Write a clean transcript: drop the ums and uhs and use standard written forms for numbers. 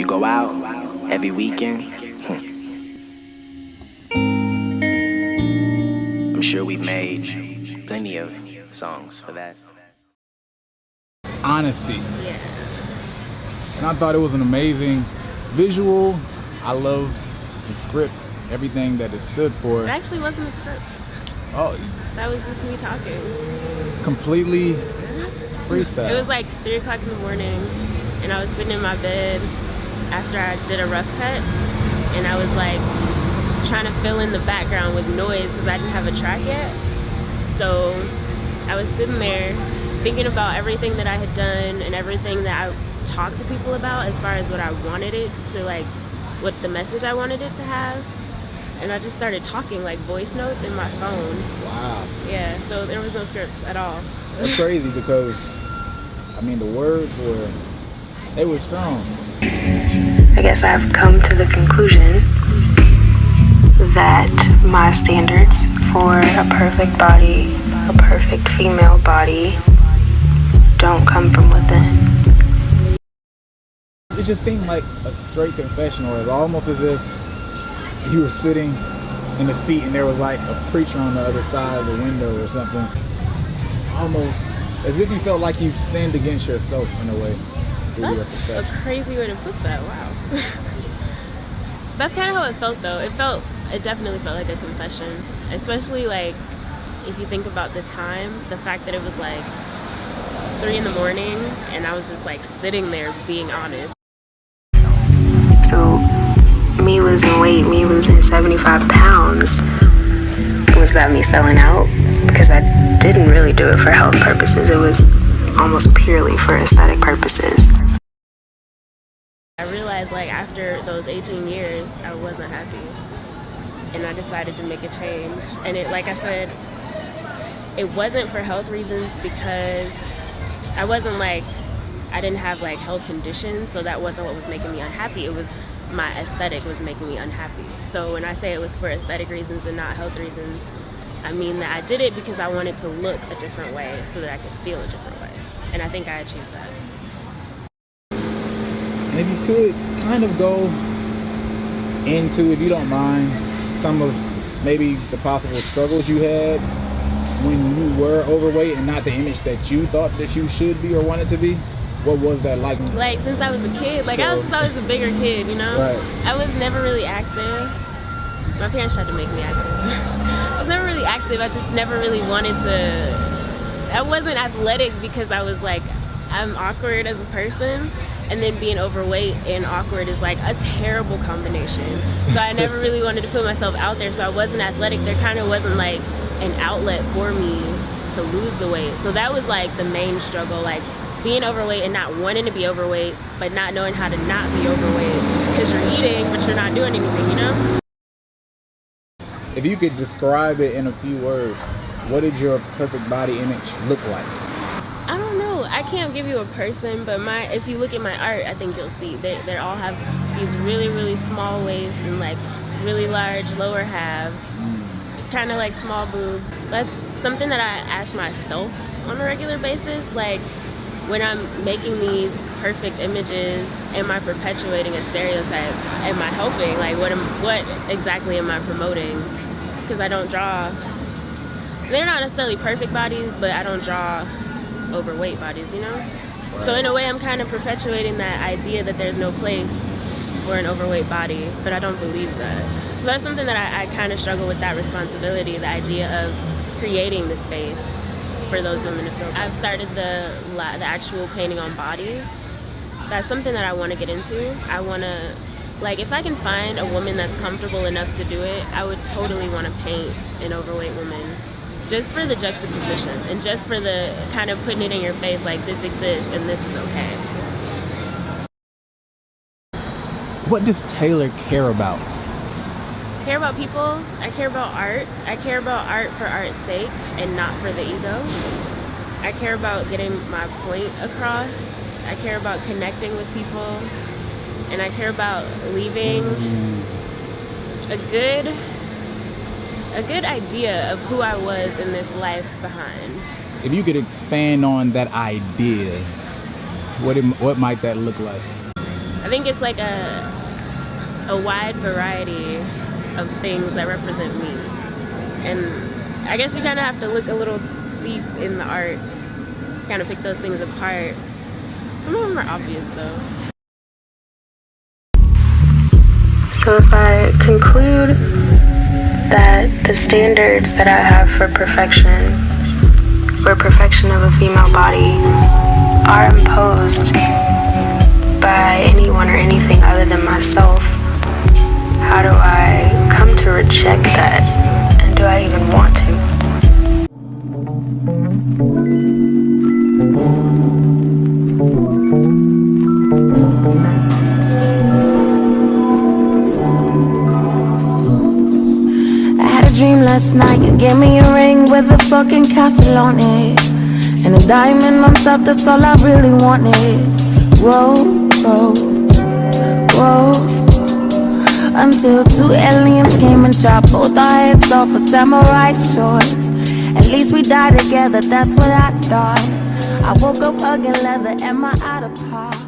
go out every weekend. I'm sure we've made plenty of songs for that. Honesty. Yes. And I thought it was an amazing visual. I loved the script, everything that it stood for. It actually wasn't a script. Oh, That was just me talking. completely freestyle. It was like 3 o'clock in the morning, and I was sitting in my bed after I did a rough cut, and I was like trying to fill in the background with noise because I didn't have a track yet. So I was sitting there thinking about everything that I had done and everything that I talked to people about as far as what I wanted it to, like, what the message I wanted it to have. And I just started talking like voice notes in my phone. Wow. Yeah, so there was no script at all. That's crazy because, I mean, the words they were strong. I guess I've come to the conclusion that my standards for a perfect body, a perfect female body, don't come from within. It just seemed like a straight confession, or it's almost as if you were sitting in a seat and there was like a preacher on the other side of the window or something. Almost as if you felt like you've sinned against yourself in a way. That's a crazy way to put that. Wow. That's kind of how it felt, though. It definitely felt like a confession, especially like if you think about the time, the fact that it was like 3 in the morning and I was just like sitting there being honest. So me losing weight, me losing 75 pounds, was that me selling out? Because I didn't really do it for health purposes. It was almost purely for aesthetic purposes. I realized like after those 18 years, I wasn't happy. And I decided to make a change. And it, like I said, it wasn't for health reasons because I wasn't like, I didn't have like health conditions, so that wasn't what was making me unhappy. It was my aesthetic was making me unhappy. So when I say it was for aesthetic reasons and not health reasons, I mean that I did it because I wanted to look a different way so that I could feel a different way. And I think I achieved that. And if you could kind of go into, if you don't mind, some of maybe the possible struggles you had when you were overweight and not the image that you thought that you should be or wanted to be. What was that like? Like since I was a kid, like I was just always a bigger kid, you know? Right. I was never really active. My parents tried to make me active. I was never really active. I just never really wanted to. I wasn't athletic because I was like, I'm awkward as a person. And then being overweight and awkward is like a terrible combination. So I never really wanted to put myself out there. So I wasn't athletic. There kind of wasn't like an outlet for me to lose the weight. So that was like the main struggle, like being overweight and not wanting to be overweight, but not knowing how to not be overweight because you're eating, but you're not doing anything, you know? If you could describe it in a few words, what did your perfect body image look like? I don't know. I can't give you a person, but if you look at my art, I think you'll see they all have these really, really small waists and like really large lower halves, kind of like small boobs. That's something that I ask myself on a regular basis. Like when I'm making these perfect images, am I perpetuating a stereotype? Am I helping? Like what exactly am I promoting? Because I don't draw. They're not necessarily perfect bodies, but I don't draw overweight bodies, you know? Right. So in a way I'm kind of perpetuating that idea that there's no place for an overweight body, but I don't believe that. So that's something that I kind of struggle with, that responsibility, the idea of creating the space for those women to feel. I've started the actual painting on bodies. That's something that I want to get into. I want to, like, if I can find a woman that's comfortable enough to do it, I would totally want to paint an overweight woman. Just for the juxtaposition and just for the kind of putting it in your face, like this exists and this is okay. What does Taylor care about? I care about people. I care about art. I care about art for art's sake and not for the ego. I care about getting my point across. I care about connecting with people. And I care about leaving a good idea of who I was in this life behind. If you could expand on that idea, what might that look like? I think it's like a wide variety of things that represent me. And I guess you kind of have to look a little deep in the art to kind of pick those things apart. Some of them are obvious though. So if I conclude that the standards that I have for perfection, or perfection of a female body, are imposed by anyone or anything other than myself, how do I come to reject that? And do I even want to? Dream last night, you gave me a ring with a fucking castle on it, and a diamond on top, that's all I really wanted. Whoa, whoa, whoa. Until two aliens came and chopped both our heads off with samurai shorts. At least we died together, that's what I thought. I woke up hugging leather, am I out of pop?